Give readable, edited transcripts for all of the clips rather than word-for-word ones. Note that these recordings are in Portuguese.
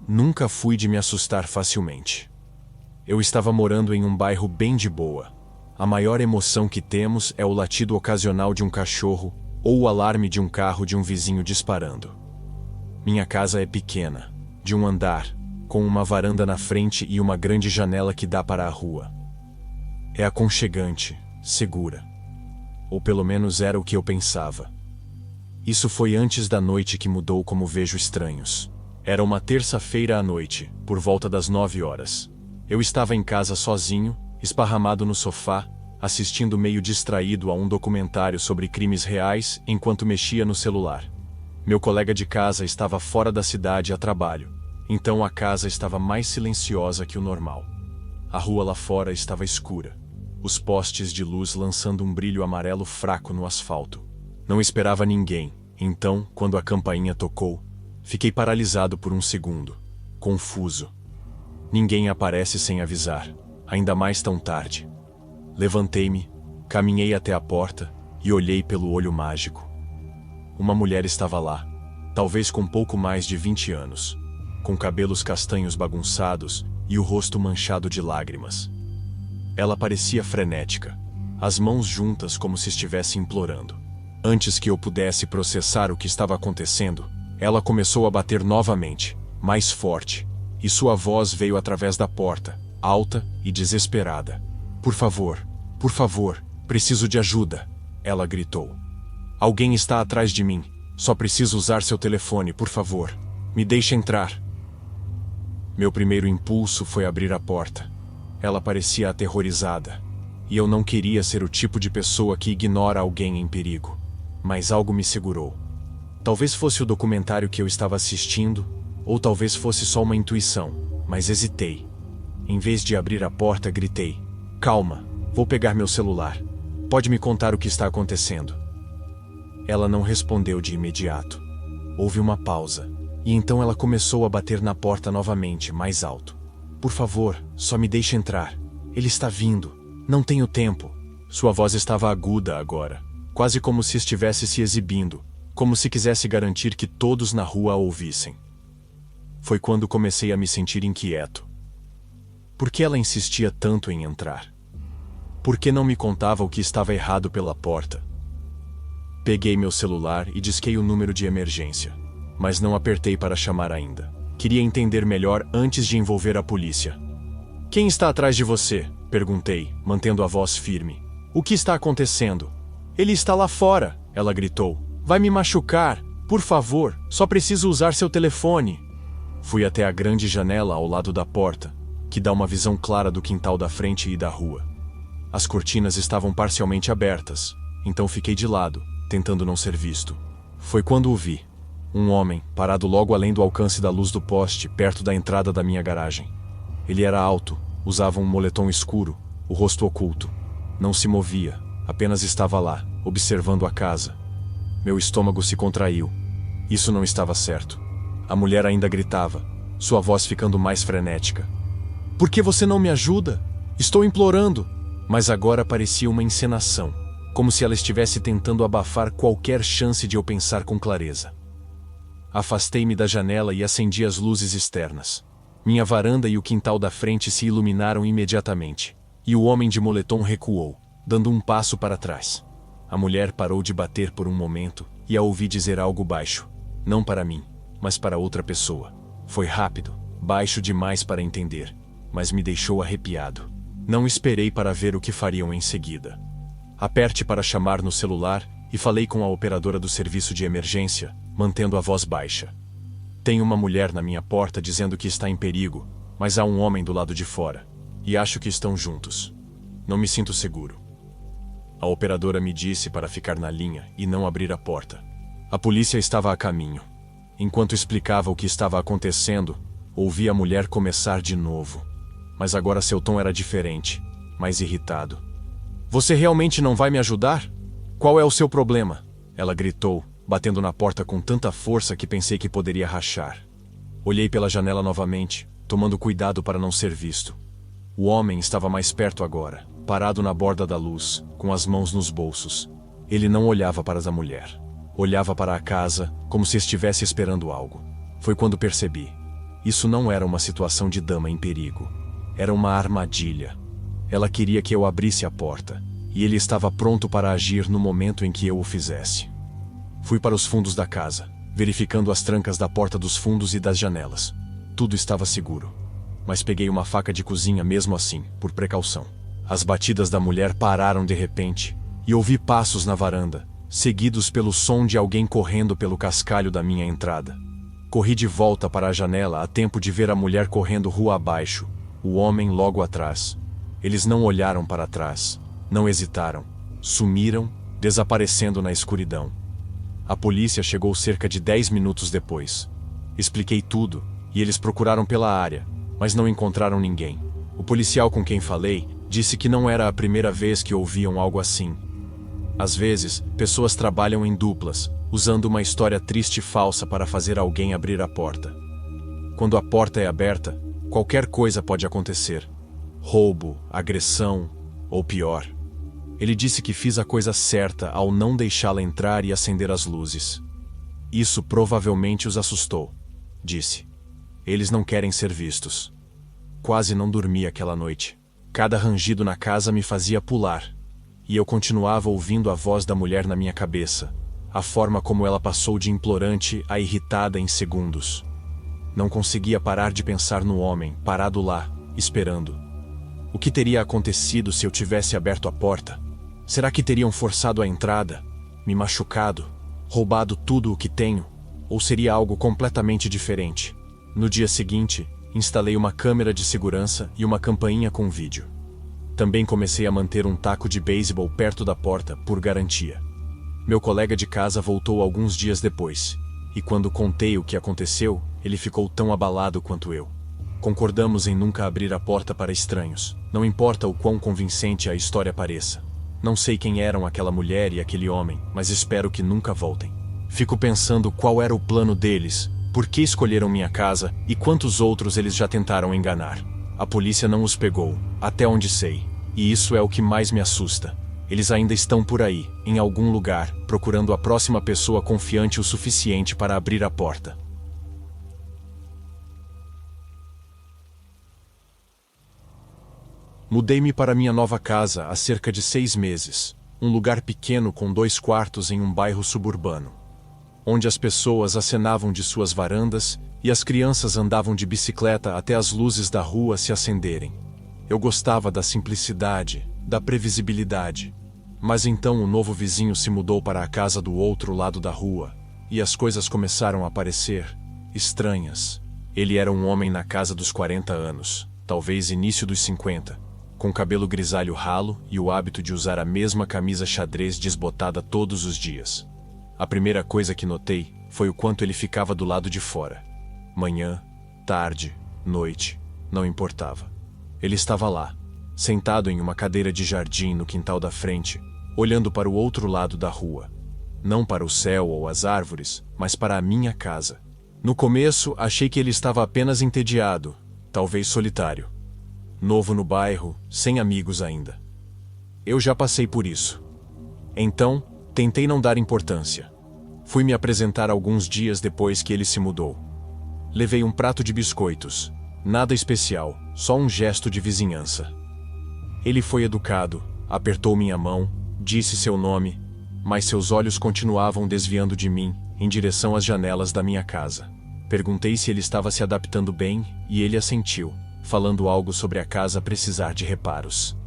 Nunca fui de me assustar facilmente. Eu estava morando em um bairro bem de boa. A maior emoção que temos é o latido ocasional de um cachorro ou o alarme de um carro de um vizinho disparando. Minha casa é pequena, de um andar, com uma varanda na frente e uma grande janela que dá para a rua. É aconchegante, segura. Ou pelo menos era o que eu pensava. Isso foi antes da noite que mudou como vejo estranhos. Era uma terça-feira à noite, por volta das 9 horas. Eu estava em casa sozinho, esparramado no sofá, assistindo meio distraído a um documentário sobre crimes reais enquanto mexia no celular. Meu colega de casa estava fora da cidade a trabalho, então a casa estava mais silenciosa que o normal. A rua lá fora estava escura, os postes de luz lançando um brilho amarelo fraco no asfalto. Não esperava ninguém, então, quando a campainha tocou, fiquei paralisado por um segundo, confuso. Ninguém aparece sem avisar, ainda mais tão tarde. Levantei-me, caminhei até a porta e olhei pelo olho mágico. Uma mulher estava lá, talvez com pouco mais de 20 anos, com cabelos castanhos bagunçados e o rosto manchado de lágrimas. Ela parecia frenética, as mãos juntas como se estivesse implorando. Antes que eu pudesse processar o que estava acontecendo, ela começou a bater novamente, mais forte, e sua voz veio através da porta, alta e desesperada. Por favor, preciso de ajuda, ela gritou. Alguém está atrás de mim, só preciso usar seu telefone, por favor. Me deixe entrar. Meu primeiro impulso foi abrir a porta. Ela parecia aterrorizada, e eu não queria ser o tipo de pessoa que ignora alguém em perigo. Mas algo me segurou. Talvez fosse o documentário que eu estava assistindo, ou talvez fosse só uma intuição, mas hesitei. Em vez de abrir a porta, gritei: "Calma, vou pegar meu celular. Pode me contar o que está acontecendo?" Ela não respondeu de imediato. Houve uma pausa, e então ela começou a bater na porta novamente, mais alto. "Por favor, só me deixe entrar. Ele está vindo. Não tenho tempo." Sua voz estava aguda agora, quase como se estivesse se exibindo, como se quisesse garantir que todos na rua a ouvissem. Foi quando comecei a me sentir inquieto. Por que ela insistia tanto em entrar? Por que não me contava o que estava errado pela porta? Peguei meu celular e disquei o número de emergência, mas não apertei para chamar ainda. Queria entender melhor antes de envolver a polícia. "Quem está atrás de você?" perguntei, mantendo a voz firme. "O que está acontecendo?" "Ele está lá fora", ela gritou. "Vai me machucar. Por favor, só preciso usar seu telefone." Fui até a grande janela ao lado da porta, que dá uma visão clara do quintal da frente e da rua. As cortinas estavam parcialmente abertas, então fiquei de lado, tentando não ser visto. Foi quando o vi. Um homem, parado logo além do alcance da luz do poste, perto da entrada da minha garagem. Ele era alto, usava um moletom escuro, o rosto oculto. Não se movia, apenas estava lá, observando a casa. Meu estômago se contraiu. Isso não estava certo. A mulher ainda gritava, sua voz ficando mais frenética. "Por que você não me ajuda? Estou implorando." Mas agora parecia uma encenação, como se ela estivesse tentando abafar qualquer chance de eu pensar com clareza. Afastei-me da janela e acendi as luzes externas. Minha varanda e o quintal da frente se iluminaram imediatamente, e o homem de moletom recuou, dando um passo para trás. A mulher parou de bater por um momento e a ouvi dizer algo baixo, não para mim, mas para outra pessoa. Foi rápido, baixo demais para entender, mas me deixou arrepiado. Não esperei para ver o que fariam em seguida. Aperte para chamar no celular e falei com a operadora do serviço de emergência, mantendo a voz baixa. "Tem uma mulher na minha porta dizendo que está em perigo, mas há um homem do lado de fora, e acho que estão juntos. Não me sinto seguro." A operadora me disse para ficar na linha e não abrir a porta. A polícia estava a caminho. Enquanto explicava o que estava acontecendo, ouvi a mulher começar de novo. Mas agora seu tom era diferente, mais irritado. "Você realmente não vai me ajudar? Qual é o seu problema?" ela gritou, batendo na porta com tanta força que pensei que poderia rachar. Olhei pela janela novamente, tomando cuidado para não ser visto. O homem estava mais perto agora, parado na borda da luz, com as mãos nos bolsos. Ele não olhava para a mulher. Olhava para a casa, como se estivesse esperando algo. Foi quando percebi. Isso não era uma situação de dama em perigo. Era uma armadilha. Ela queria que eu abrisse a porta, e ele estava pronto para agir no momento em que eu o fizesse. Fui para os fundos da casa, verificando as trancas da porta dos fundos e das janelas. Tudo estava seguro. Mas peguei uma faca de cozinha mesmo assim, por precaução. As batidas da mulher pararam de repente, e ouvi passos na varanda, seguidos pelo som de alguém correndo pelo cascalho da minha entrada. Corri de volta para a janela a tempo de ver a mulher correndo rua abaixo, o homem logo atrás. Eles não olharam para trás, não hesitaram, sumiram, desaparecendo na escuridão. A polícia chegou cerca de 10 minutos depois. Expliquei tudo, e eles procuraram pela área, mas não encontraram ninguém. O policial com quem falei disse que não era a primeira vez que ouviam algo assim. Às vezes, pessoas trabalham em duplas, usando uma história triste e falsa para fazer alguém abrir a porta. Quando a porta é aberta, qualquer coisa pode acontecer. Roubo, agressão, ou pior. Ele disse que fiz a coisa certa ao não deixá-la entrar e acender as luzes. Isso provavelmente os assustou, disse. Eles não querem ser vistos. Quase não dormi aquela noite. Cada rangido na casa me fazia pular. E eu continuava ouvindo a voz da mulher na minha cabeça, a forma como ela passou de implorante a irritada em segundos. Não conseguia parar de pensar no homem, parado lá, esperando. O que teria acontecido se eu tivesse aberto a porta? Será que teriam forçado a entrada, me machucado, roubado tudo o que tenho? Ou seria algo completamente diferente? No dia seguinte, instalei uma câmera de segurança e uma campainha com vídeo. Também comecei a manter um taco de beisebol perto da porta, por garantia. Meu colega de casa voltou alguns dias depois, e quando contei o que aconteceu, ele ficou tão abalado quanto eu. Concordamos em nunca abrir a porta para estranhos, não importa o quão convincente a história pareça. Não sei quem eram aquela mulher e aquele homem, mas espero que nunca voltem. Fico pensando qual era o plano deles, por que escolheram minha casa e quantos outros eles já tentaram enganar. A polícia não os pegou, até onde sei, e isso é o que mais me assusta. Eles ainda estão por aí, em algum lugar, procurando a próxima pessoa confiante o suficiente para abrir a porta. Mudei-me para minha nova casa há cerca de 6 meses, um lugar pequeno com 2 quartos em um bairro suburbano, onde as pessoas acenavam de suas varandas e as crianças andavam de bicicleta até as luzes da rua se acenderem. Eu gostava da simplicidade, da previsibilidade. Mas então o novo vizinho se mudou para a casa do outro lado da rua, e as coisas começaram a parecer estranhas. Ele era um homem na casa dos 40 anos, talvez início dos 50, com cabelo grisalho ralo e o hábito de usar a mesma camisa xadrez desbotada todos os dias. A primeira coisa que notei foi o quanto ele ficava do lado de fora. Manhã, tarde, noite, não importava. Ele estava lá, sentado em uma cadeira de jardim no quintal da frente, olhando para o outro lado da rua. Não para o céu ou as árvores, mas para a minha casa. No começo, achei que ele estava apenas entediado, talvez solitário. Novo no bairro, sem amigos ainda. Eu já passei por isso. Então, tentei não dar importância. Fui me apresentar alguns dias depois que ele se mudou. Levei um prato de biscoitos. Nada especial, só um gesto de vizinhança. Ele foi educado, apertou minha mão, disse seu nome, mas seus olhos continuavam desviando de mim, em direção às janelas da minha casa. Perguntei se ele estava se adaptando bem, e ele assentiu, falando algo sobre a casa precisar de reparos.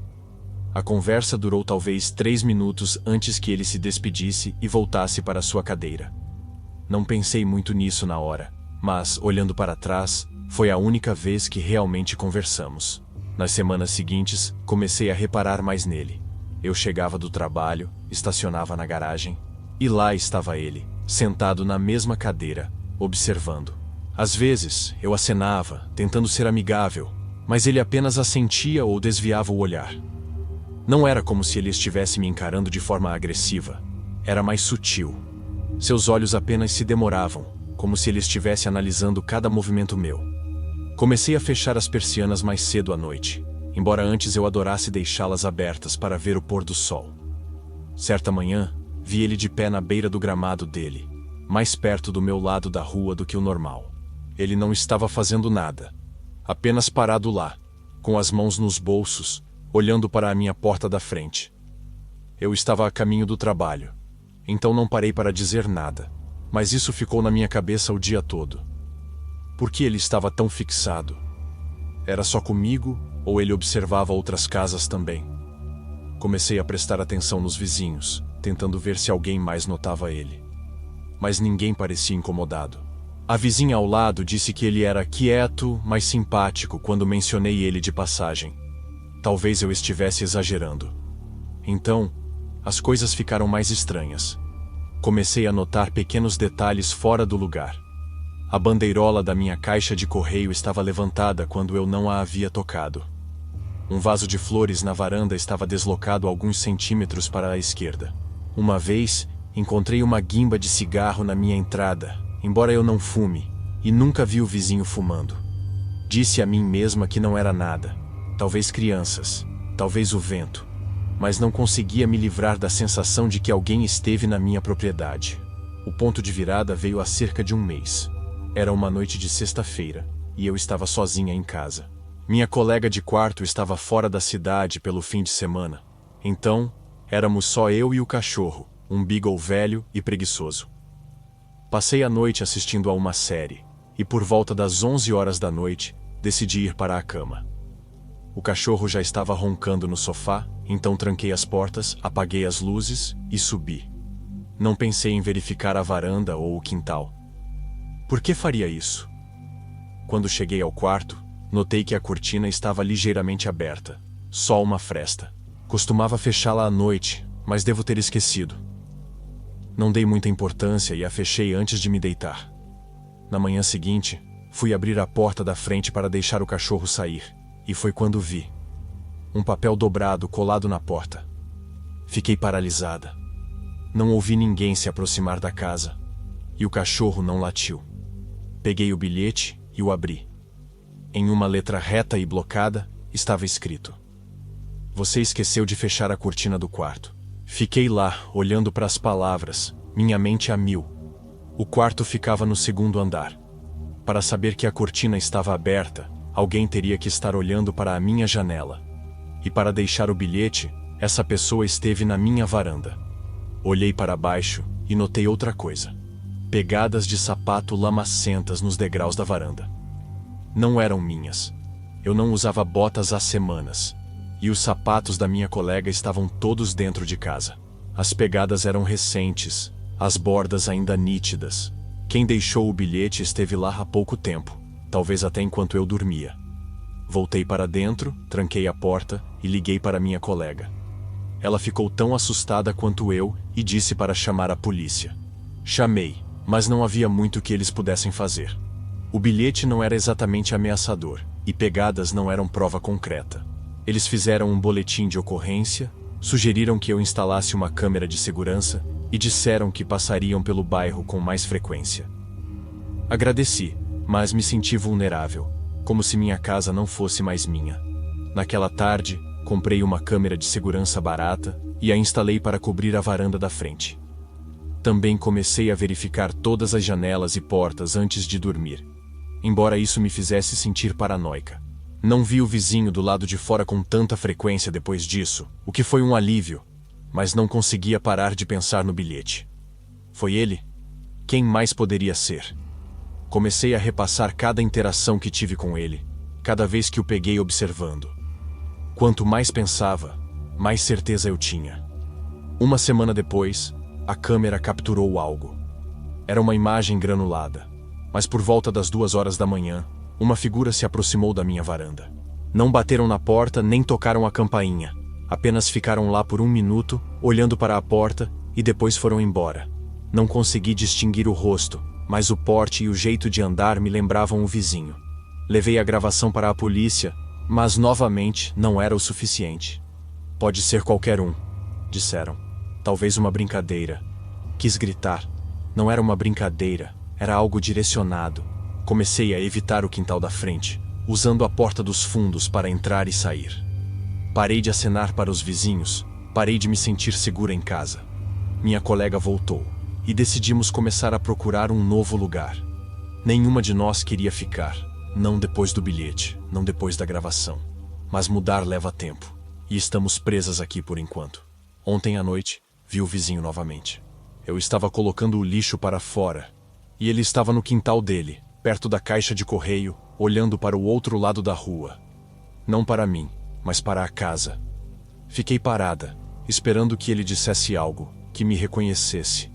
A conversa durou talvez 3 minutos antes que ele se despedisse e voltasse para sua cadeira. Não pensei muito nisso na hora, mas, olhando para trás, foi a única vez que realmente conversamos. Nas semanas seguintes, comecei a reparar mais nele. Eu chegava do trabalho, estacionava na garagem, e lá estava ele, sentado na mesma cadeira, observando. Às vezes, eu acenava, tentando ser amigável, mas ele apenas assentia ou desviava o olhar. Não era como se ele estivesse me encarando de forma agressiva. Era mais sutil. Seus olhos apenas se demoravam, como se ele estivesse analisando cada movimento meu. Comecei a fechar as persianas mais cedo à noite, embora antes eu adorasse deixá-las abertas para ver o pôr do sol. Certa manhã, vi ele de pé na beira do gramado dele, mais perto do meu lado da rua do que o normal. Ele não estava fazendo nada. Apenas parado lá, com as mãos nos bolsos, olhando para a minha porta da frente. Eu estava a caminho do trabalho, então não parei para dizer nada, mas isso ficou na minha cabeça o dia todo. Por que ele estava tão fixado? Era só comigo, ou ele observava outras casas também? Comecei a prestar atenção nos vizinhos, tentando ver se alguém mais notava ele. Mas ninguém parecia incomodado. A vizinha ao lado disse que ele era quieto, mas simpático quando mencionei ele de passagem. Talvez eu estivesse exagerando. Então, as coisas ficaram mais estranhas. Comecei a notar pequenos detalhes fora do lugar. A bandeirola da minha caixa de correio estava levantada quando eu não a havia tocado. Um vaso de flores na varanda estava deslocado alguns centímetros para a esquerda. Uma vez, encontrei uma guimba de cigarro na minha entrada, embora eu não fume, e nunca vi o vizinho fumando. Disse a mim mesma que não era nada. Talvez crianças, talvez o vento. Mas não conseguia me livrar da sensação de que alguém esteve na minha propriedade. O ponto de virada veio há cerca de um mês. Era uma noite de sexta-feira, e eu estava sozinha em casa. Minha colega de quarto estava fora da cidade pelo fim de semana. Então, éramos só eu e o cachorro, um beagle velho e preguiçoso. Passei a noite assistindo a uma série, e por volta das 11 horas da noite, decidi ir para a cama. O cachorro já estava roncando no sofá, então tranquei as portas, apaguei as luzes e subi. Não pensei em verificar a varanda ou o quintal. Por que faria isso? Quando cheguei ao quarto, notei que a cortina estava ligeiramente aberta, só uma fresta. Costumava fechá-la à noite, mas devo ter esquecido. Não dei muita importância e a fechei antes de me deitar. Na manhã seguinte, fui abrir a porta da frente para deixar o cachorro sair, e foi quando vi um papel dobrado colado na porta. Fiquei paralisada. Não ouvi ninguém se aproximar da casa, e o cachorro não latiu. Peguei o bilhete e o abri. Em uma letra reta e blocada, estava escrito: "Você esqueceu de fechar a cortina do quarto." Fiquei lá, olhando para as palavras, minha mente a mil. O quarto ficava no segundo andar. Para saber que a cortina estava aberta, alguém teria que estar olhando para a minha janela. E para deixar o bilhete, essa pessoa esteve na minha varanda. Olhei para baixo e notei outra coisa: pegadas de sapato lamacentas nos degraus da varanda. Não eram minhas. Eu não usava botas há semanas. E os sapatos da minha colega estavam todos dentro de casa. As pegadas eram recentes, as bordas ainda nítidas. Quem deixou o bilhete esteve lá há pouco tempo, talvez até enquanto eu dormia. Voltei para dentro, tranquei a porta e liguei para minha colega. Ela ficou tão assustada quanto eu e disse para chamar a polícia. Chamei, mas não havia muito que eles pudessem fazer. O bilhete não era exatamente ameaçador, e pegadas não eram prova concreta. Eles fizeram um boletim de ocorrência, sugeriram que eu instalasse uma câmera de segurança e disseram que passariam pelo bairro com mais frequência. Agradeci, mas me senti vulnerável, como se minha casa não fosse mais minha. Naquela tarde, comprei uma câmera de segurança barata e a instalei para cobrir a varanda da frente. Também comecei a verificar todas as janelas e portas antes de dormir, embora isso me fizesse sentir paranoica. Não vi o vizinho do lado de fora com tanta frequência depois disso, o que foi um alívio, mas não conseguia parar de pensar no bilhete. Foi ele? Quem mais poderia ser? Comecei a repassar cada interação que tive com ele, cada vez que o peguei observando. Quanto mais pensava, mais certeza eu tinha. Uma semana depois, a câmera capturou algo. Era uma imagem granulada, mas por volta das 2 horas da manhã, uma figura se aproximou da minha varanda. Não bateram na porta nem tocaram a campainha. Apenas ficaram lá por 1 minuto, olhando para a porta, e depois foram embora. Não consegui distinguir o rosto, mas o porte e o jeito de andar me lembravam o vizinho. Levei a gravação para a polícia, mas novamente não era o suficiente. Pode ser qualquer um, disseram. Talvez uma brincadeira. Quis gritar. Não era uma brincadeira, era algo direcionado. Comecei a evitar o quintal da frente, usando a porta dos fundos para entrar e sair. Parei de acenar para os vizinhos, parei de me sentir segura em casa. Minha colega voltou, e decidimos começar a procurar um novo lugar. Nenhuma de nós queria ficar. Não depois do bilhete, não depois da gravação. Mas mudar leva tempo. E estamos presas aqui por enquanto. Ontem à noite, vi o vizinho novamente. Eu estava colocando o lixo para fora. E ele estava no quintal dele, perto da caixa de correio, olhando para o outro lado da rua. Não para mim, mas para a casa. Fiquei parada, esperando que ele dissesse algo, que me reconhecesse.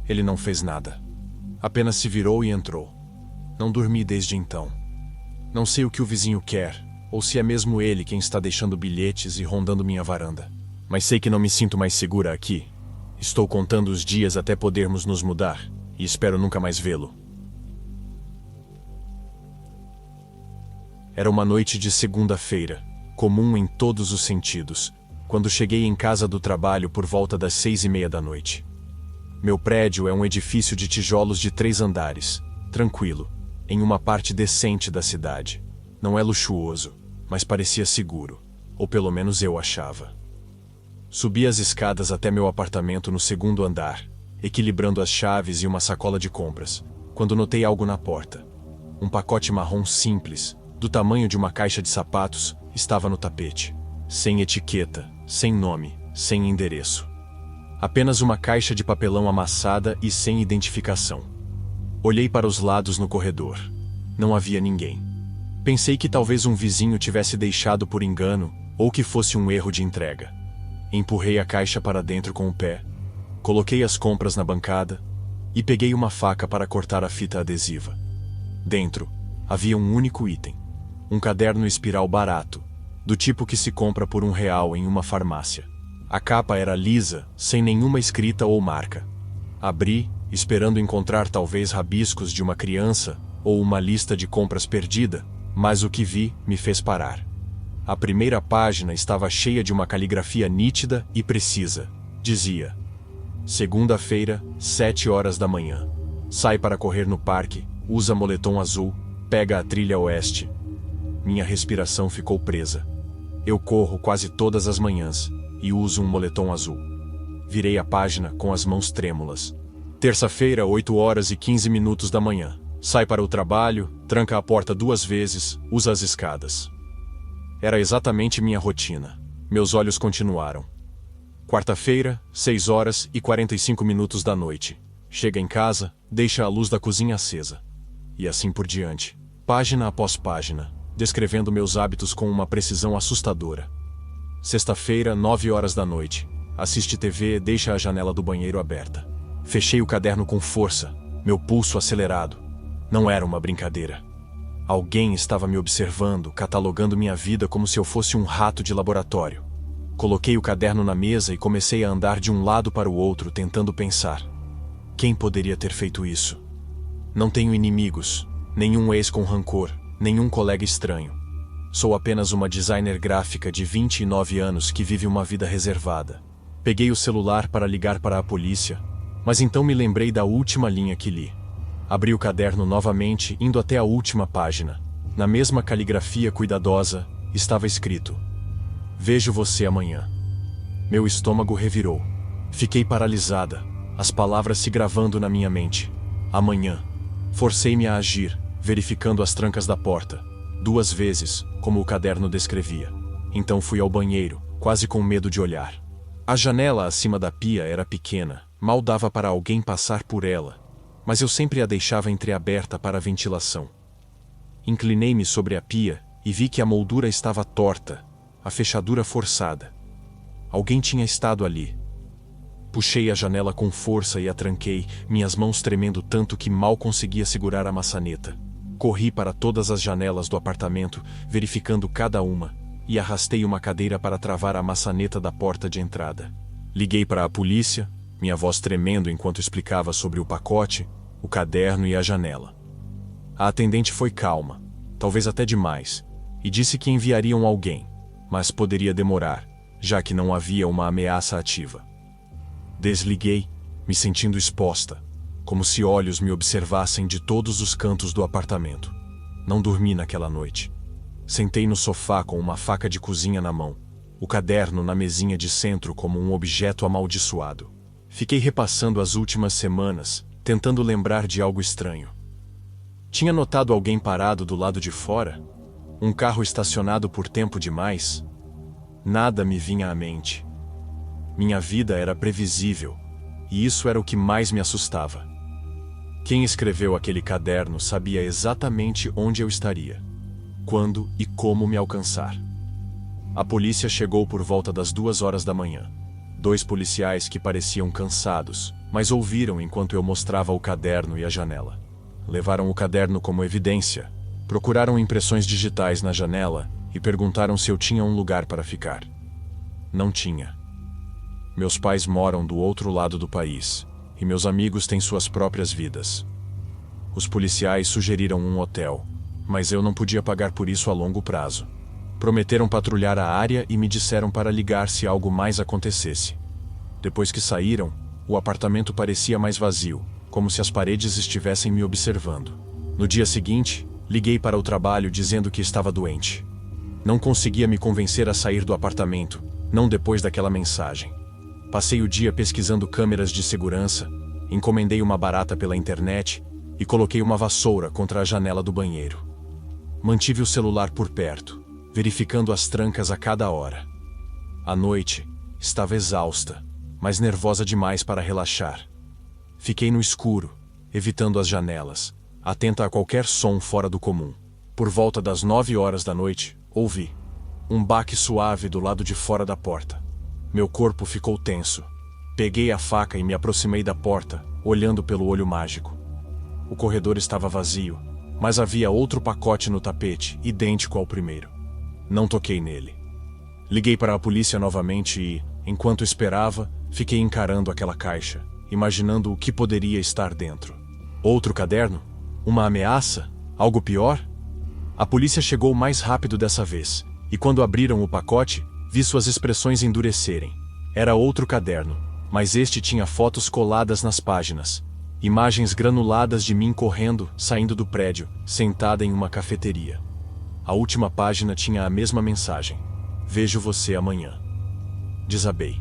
Ele não fez nada. Apenas se virou e entrou. Não dormi desde então. Não sei o que o vizinho quer, ou se é mesmo ele quem está deixando bilhetes e rondando minha varanda. Mas sei que não me sinto mais segura aqui. Estou contando os dias até podermos nos mudar, e espero nunca mais vê-lo. Era uma noite de segunda-feira, comum em todos os sentidos, quando cheguei em casa do trabalho por volta das 6:30 da noite. Meu prédio é um edifício de tijolos de 3 andares, tranquilo, em uma parte decente da cidade. Não é luxuoso, mas parecia seguro, ou pelo menos eu achava. Subi as escadas até meu apartamento no 2º andar, equilibrando as chaves e uma sacola de compras, quando notei algo na porta. Um pacote marrom simples, do tamanho de uma caixa de sapatos, estava no tapete. Sem etiqueta, sem nome, sem endereço. Apenas uma caixa de papelão amassada e sem identificação. Olhei para os lados no corredor. Não havia ninguém. Pensei que talvez um vizinho tivesse deixado por engano, ou que fosse um erro de entrega. Empurrei a caixa para dentro com o pé, coloquei as compras na bancada e peguei uma faca para cortar a fita adesiva. Dentro, havia um único item. Um caderno espiral barato, do tipo que se compra por R$1 em uma farmácia. A capa era lisa, sem nenhuma escrita ou marca. Abri, esperando encontrar talvez rabiscos de uma criança ou uma lista de compras perdida, mas o que vi me fez parar. A primeira página estava cheia de uma caligrafia nítida e precisa. Dizia: segunda-feira, 7h da manhã. Sai para correr no parque, usa moletom azul, pega a trilha oeste. Minha respiração ficou presa. Eu corro quase todas as manhãs e uso um moletom azul. Virei a página com as mãos trêmulas. Terça-feira, 8h15 da manhã. Sai para o trabalho, tranca a porta 2 vezes, usa as escadas. Era exatamente minha rotina. Meus olhos continuaram. Quarta-feira, 6h45 da noite. Chega em casa, deixa a luz da cozinha acesa. E assim por diante. Página após página, descrevendo meus hábitos com uma precisão assustadora. Sexta-feira, 9h da noite. Assiste TV e deixa a janela do banheiro aberta. Fechei o caderno com força, meu pulso acelerado. Não era uma brincadeira. Alguém estava me observando, catalogando minha vida como se eu fosse um rato de laboratório. Coloquei o caderno na mesa e comecei a andar de um lado para o outro, tentando pensar. Quem poderia ter feito isso? Não tenho inimigos, nenhum ex com rancor, nenhum colega estranho. Sou apenas uma designer gráfica de 29 anos que vive uma vida reservada. Peguei o celular para ligar para a polícia, mas então me lembrei da última linha que li. Abri o caderno novamente, indo até a última página. Na mesma caligrafia cuidadosa, estava escrito: vejo você amanhã. Meu estômago revirou. Fiquei paralisada, as palavras se gravando na minha mente. Amanhã. Forcei-me a agir, verificando as trancas da porta. 2 vezes, como o caderno descrevia. Então fui ao banheiro, quase com medo de olhar. A janela acima da pia era pequena, mal dava para alguém passar por ela, mas eu sempre a deixava entreaberta para a ventilação. Inclinei-me sobre a pia e vi que a moldura estava torta, a fechadura forçada. Alguém tinha estado ali. Puxei a janela com força e a tranquei, minhas mãos tremendo tanto que mal conseguia segurar a maçaneta. Corri para todas as janelas do apartamento, verificando cada uma, e arrastei uma cadeira para travar a maçaneta da porta de entrada. Liguei para a polícia, minha voz tremendo enquanto explicava sobre o pacote, o caderno e a janela. A atendente foi calma, talvez até demais, e disse que enviariam alguém, mas poderia demorar, já que não havia uma ameaça ativa. Desliguei, me sentindo exposta, como se olhos me observassem de todos os cantos do apartamento. Não dormi naquela noite. Sentei no sofá com uma faca de cozinha na mão, o caderno na mesinha de centro como um objeto amaldiçoado. Fiquei repassando as últimas semanas, tentando lembrar de algo estranho. Tinha notado alguém parado do lado de fora? Um carro estacionado por tempo demais? Nada me vinha à mente. Minha vida era previsível, e isso era o que mais me assustava. Quem escreveu aquele caderno sabia exatamente onde eu estaria, quando e como me alcançar. A polícia chegou por volta das 2 horas da manhã. 2 policiais que pareciam cansados, mas ouviram enquanto eu mostrava o caderno e a janela. Levaram o caderno como evidência, procuraram impressões digitais na janela e perguntaram se eu tinha um lugar para ficar. Não tinha. Meus pais moram do outro lado do país, e meus amigos têm suas próprias vidas. Os policiais sugeriram um hotel, mas eu não podia pagar por isso a longo prazo. Prometeram patrulhar a área e me disseram para ligar se algo mais acontecesse. Depois que saíram, o apartamento parecia mais vazio, como se as paredes estivessem me observando. No dia seguinte, liguei para o trabalho dizendo que estava doente. Não conseguia me convencer a sair do apartamento, não depois daquela mensagem. Passei o dia pesquisando câmeras de segurança, encomendei uma barata pela internet e coloquei uma vassoura contra a janela do banheiro. Mantive o celular por perto, verificando as trancas a cada hora. À noite, estava exausta, mas nervosa demais para relaxar. Fiquei no escuro, evitando as janelas, atenta a qualquer som fora do comum. Por volta das 9 horas da noite, ouvi um baque suave do lado de fora da porta. Meu corpo ficou tenso. Peguei a faca e me aproximei da porta, olhando pelo olho mágico. O corredor estava vazio, mas havia outro pacote no tapete, idêntico ao primeiro. Não toquei nele. Liguei para a polícia novamente e, enquanto esperava, fiquei encarando aquela caixa, imaginando o que poderia estar dentro. Outro caderno? Uma ameaça? Algo pior? A polícia chegou mais rápido dessa vez, e quando abriram o pacote, vi suas expressões endurecerem. Era outro caderno, mas este tinha fotos coladas nas páginas. Imagens granuladas de mim correndo, saindo do prédio, sentada em uma cafeteria. A última página tinha a mesma mensagem: "Vejo você amanhã." Desabei.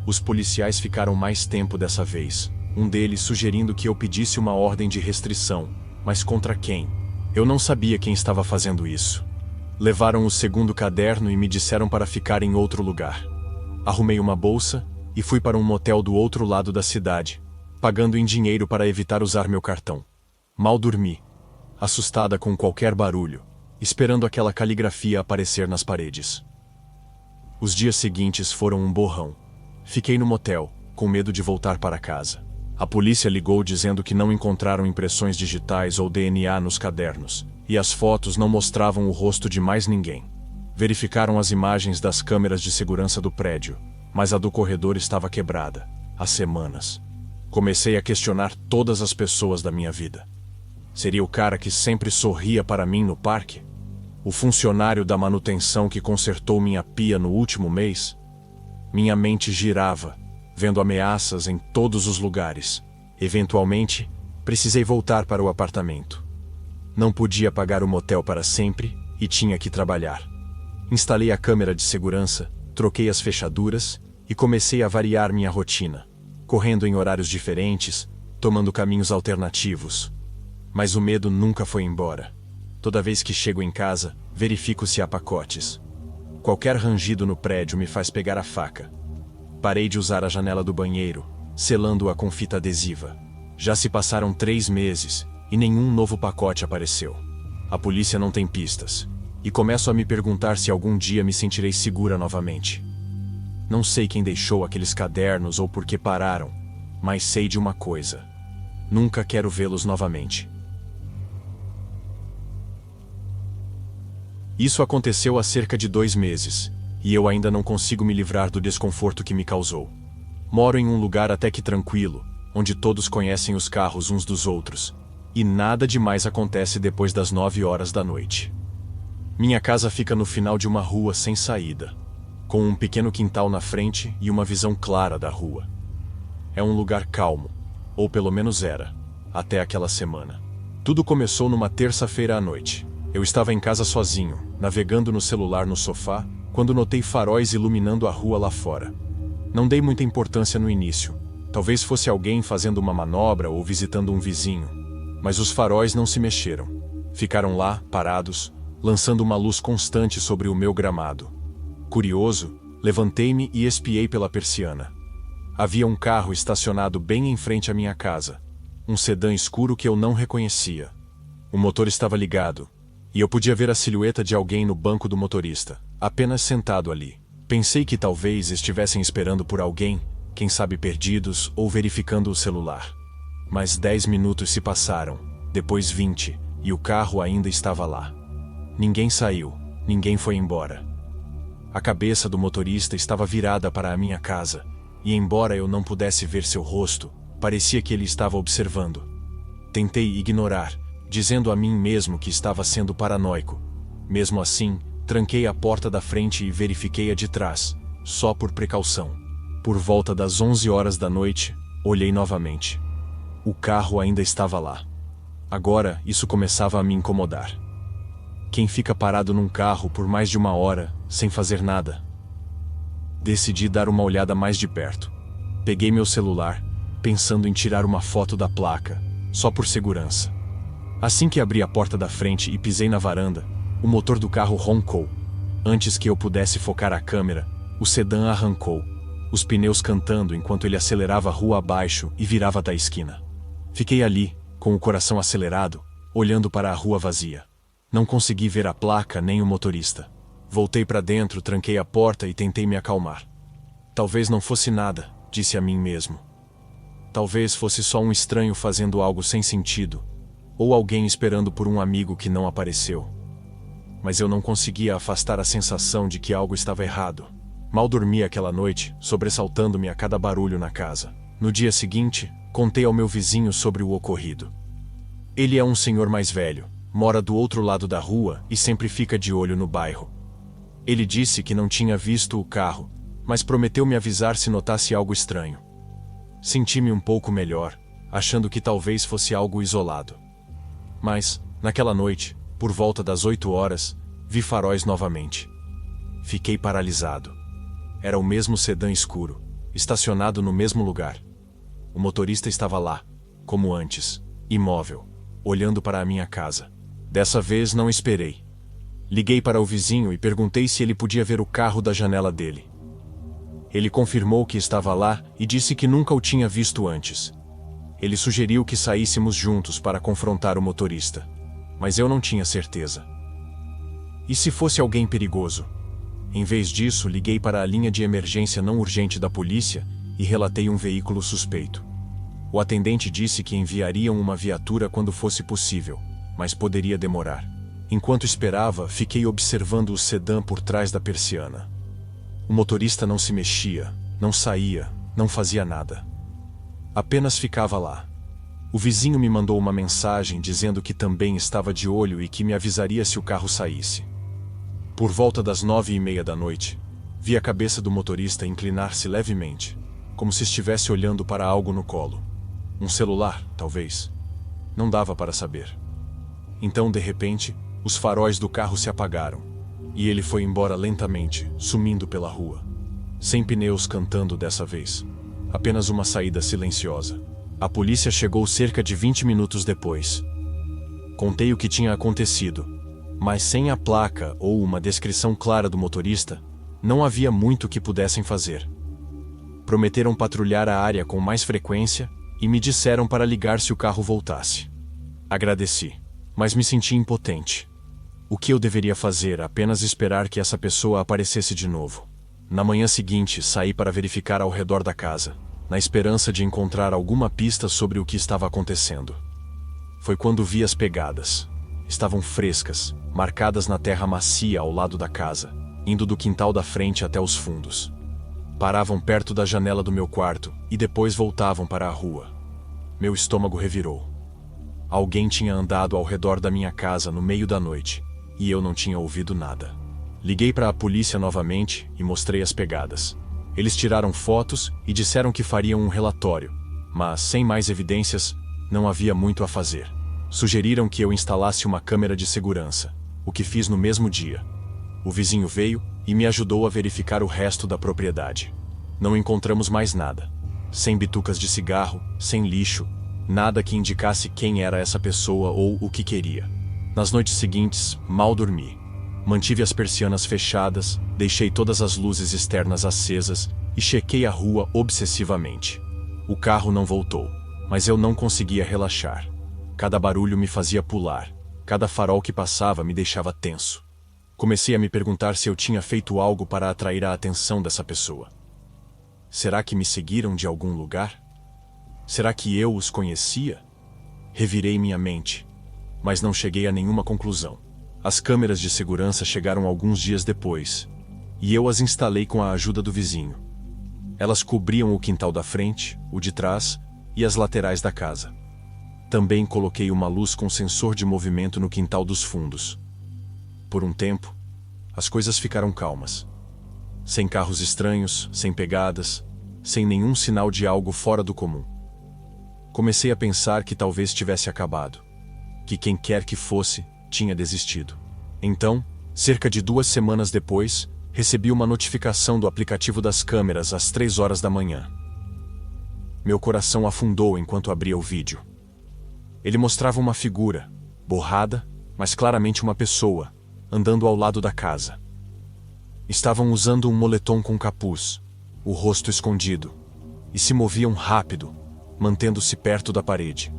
Os policiais ficaram mais tempo dessa vez, um deles sugerindo que eu pedisse uma ordem de restrição, mas contra quem? Eu não sabia quem estava fazendo isso. Levaram o segundo caderno e me disseram para ficar em outro lugar. Arrumei uma bolsa e fui para um motel do outro lado da cidade, pagando em dinheiro para evitar usar meu cartão. Mal dormi, assustada com qualquer barulho, esperando aquela caligrafia aparecer nas paredes. Os dias seguintes foram um borrão. Fiquei no motel, com medo de voltar para casa. A polícia ligou dizendo que não encontraram impressões digitais ou DNA nos cadernos, e as fotos não mostravam o rosto de mais ninguém. Verificaram as imagens das câmeras de segurança do prédio, mas a do corredor estava quebrada, há semanas. Comecei a questionar todas as pessoas da minha vida. Seria o cara que sempre sorria para mim no parque? O funcionário da manutenção que consertou minha pia no último mês? Minha mente girava, vendo ameaças em todos os lugares. Eventualmente, precisei voltar para o apartamento. Não podia pagar o motel para sempre e tinha que trabalhar. Instalei a câmera de segurança, troquei as fechaduras e comecei a variar minha rotina, correndo em horários diferentes, tomando caminhos alternativos. Mas o medo nunca foi embora. Toda vez que chego em casa, verifico se há pacotes. Qualquer rangido no prédio me faz pegar a faca. Parei de usar a janela do banheiro, selando-a com fita adesiva. Já se passaram 3 meses e nenhum novo pacote apareceu. A polícia não tem pistas, e começo a me perguntar se algum dia me sentirei segura novamente. Não sei quem deixou aqueles cadernos ou por que pararam, mas sei de uma coisa: nunca quero vê-los novamente. Isso aconteceu há cerca de 2 meses, e eu ainda não consigo me livrar do desconforto que me causou. Moro em um lugar até que tranquilo, onde todos conhecem os carros uns dos outros, e nada demais acontece depois das 9 horas da noite. Minha casa fica no final de uma rua sem saída, com um pequeno quintal na frente e uma visão clara da rua. É um lugar calmo, ou pelo menos era, até aquela semana. Tudo começou numa terça-feira à noite. Eu estava em casa sozinho, navegando no celular no sofá, quando notei faróis iluminando a rua lá fora. Não dei muita importância no início. Talvez fosse alguém fazendo uma manobra ou visitando um vizinho. Mas os faróis não se mexeram. Ficaram lá, parados, lançando uma luz constante sobre o meu gramado. Curioso, levantei-me e espiei pela persiana. Havia um carro estacionado bem em frente à minha casa. Um sedã escuro que eu não reconhecia. O motor estava ligado, e eu podia ver a silhueta de alguém no banco do motorista, apenas sentado ali. Pensei que talvez estivessem esperando por alguém, quem sabe perdidos ou verificando o celular. Mas 10 minutos se passaram, depois 20, e o carro ainda estava lá. Ninguém saiu, ninguém foi embora. A cabeça do motorista estava virada para a minha casa, e embora eu não pudesse ver seu rosto, parecia que ele estava observando. Tentei ignorar, dizendo a mim mesmo que estava sendo paranoico. Mesmo assim, tranquei a porta da frente e verifiquei a de trás, só por precaução. Por volta das 11 horas da noite, olhei novamente. O carro ainda estava lá. Agora, isso começava a me incomodar. Quem fica parado num carro por mais de 1 hora, sem fazer nada? Decidi dar uma olhada mais de perto. Peguei meu celular, pensando em tirar uma foto da placa, só por segurança. Assim que abri a porta da frente e pisei na varanda, o motor do carro roncou. Antes que eu pudesse focar a câmera, o sedã arrancou, os pneus cantando enquanto ele acelerava a rua abaixo e virava da esquina. Fiquei ali, com o coração acelerado, olhando para a rua vazia. Não consegui ver a placa nem o motorista. Voltei para dentro, tranquei a porta e tentei me acalmar. Talvez não fosse nada, disse a mim mesmo. Talvez fosse só um estranho fazendo algo sem sentido, ou alguém esperando por um amigo que não apareceu. Mas eu não conseguia afastar a sensação de que algo estava errado. Mal dormi aquela noite, sobressaltando-me a cada barulho na casa. No dia seguinte, contei ao meu vizinho sobre o ocorrido. Ele é um senhor mais velho, mora do outro lado da rua e sempre fica de olho no bairro. Ele disse que não tinha visto o carro, mas prometeu me avisar se notasse algo estranho. Senti-me um pouco melhor, achando que talvez fosse algo isolado. Mas, naquela noite, por volta das 8 horas, vi faróis novamente. Fiquei paralisado. Era o mesmo sedã escuro, estacionado no mesmo lugar. O motorista estava lá, como antes, imóvel, olhando para a minha casa. Dessa vez não esperei. Liguei para o vizinho e perguntei se ele podia ver o carro da janela dele. Ele confirmou que estava lá e disse que nunca o tinha visto antes. Ele sugeriu que saíssemos juntos para confrontar o motorista, mas eu não tinha certeza. E se fosse alguém perigoso? Em vez disso, liguei para a linha de emergência não urgente da polícia e relatei um veículo suspeito. O atendente disse que enviariam uma viatura quando fosse possível, mas poderia demorar. Enquanto esperava, fiquei observando o sedã por trás da persiana. O motorista não se mexia, não saía, não fazia nada. Apenas ficava lá. O vizinho me mandou uma mensagem dizendo que também estava de olho e que me avisaria se o carro saísse. Por volta das 9h30 da noite, vi a cabeça do motorista inclinar-se levemente, como se estivesse olhando para algo no colo. Um celular, talvez. Não dava para saber. Então, de repente, os faróis do carro se apagaram, e ele foi embora lentamente, sumindo pela rua. Sem pneus cantando dessa vez. Apenas uma saída silenciosa. A polícia chegou cerca de 20 minutos depois. Contei o que tinha acontecido, mas sem a placa ou uma descrição clara do motorista, não havia muito que pudessem fazer. Prometeram patrulhar a área com mais frequência e me disseram para ligar se o carro voltasse. Agradeci, mas me senti impotente. O que eu deveria fazer? Apenas esperar que essa pessoa aparecesse de novo. Na manhã seguinte, saí para verificar ao redor da casa, na esperança de encontrar alguma pista sobre o que estava acontecendo. Foi quando vi as pegadas. Estavam frescas, marcadas na terra macia ao lado da casa, indo do quintal da frente até os fundos. Paravam perto da janela do meu quarto e depois voltavam para a rua. Meu estômago revirou. Alguém tinha andado ao redor da minha casa no meio da noite, e eu não tinha ouvido nada. Liguei para a polícia novamente e mostrei as pegadas. Eles tiraram fotos e disseram que fariam um relatório, mas, sem mais evidências, não havia muito a fazer. Sugeriram que eu instalasse uma câmera de segurança, o que fiz no mesmo dia. O vizinho veio e me ajudou a verificar o resto da propriedade. Não encontramos mais nada. Sem bitucas de cigarro, sem lixo, Nada que indicasse quem era essa pessoa ou o que queria. Nas noites seguintes, mal dormi. Mantive as persianas fechadas, deixei todas as luzes externas acesas e chequei a rua obsessivamente. O carro não voltou, mas eu não conseguia relaxar. Cada barulho me fazia pular, cada farol que passava me deixava tenso. Comecei a me perguntar se eu tinha feito algo para atrair a atenção dessa pessoa. Será que me seguiram de algum lugar? Será que eu os conhecia? Revirei minha mente, mas não cheguei a nenhuma conclusão. As câmeras de segurança chegaram alguns dias depois, e eu as instalei com a ajuda do vizinho. Elas cobriam o quintal da frente, o de trás e as laterais da casa. Também coloquei uma luz com sensor de movimento no quintal dos fundos. Por um tempo, as coisas ficaram calmas. Sem carros estranhos, sem pegadas, sem nenhum sinal de algo fora do comum. Comecei a pensar que talvez tivesse acabado, que quem quer que fosse tinha desistido. Então, cerca de 2 semanas depois, recebi uma notificação do aplicativo das câmeras às 3 horas da manhã. Meu coração afundou enquanto abria o vídeo. Ele mostrava uma figura, borrada, mas claramente uma pessoa, andando ao lado da casa. Estavam usando um moletom com capuz, o rosto escondido, e se moviam rápido, mantendo-se perto da parede.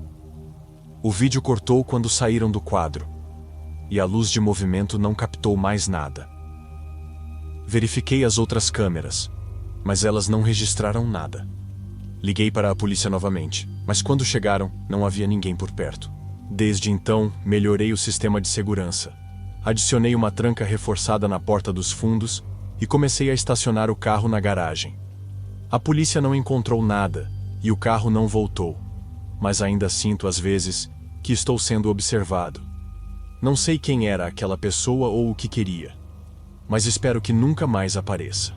O vídeo cortou quando saíram do quadro, e a luz de movimento não captou mais nada. Verifiquei as outras câmeras, mas elas não registraram nada. Liguei para a polícia novamente, mas quando chegaram, não havia ninguém por perto. Desde então, melhorei o sistema de segurança. Adicionei uma tranca reforçada na porta dos fundos e comecei a estacionar o carro na garagem. A polícia não encontrou nada e o carro não voltou, mas ainda sinto às vezes que estou sendo observado. Não sei quem era aquela pessoa ou o que queria, mas espero que nunca mais apareça.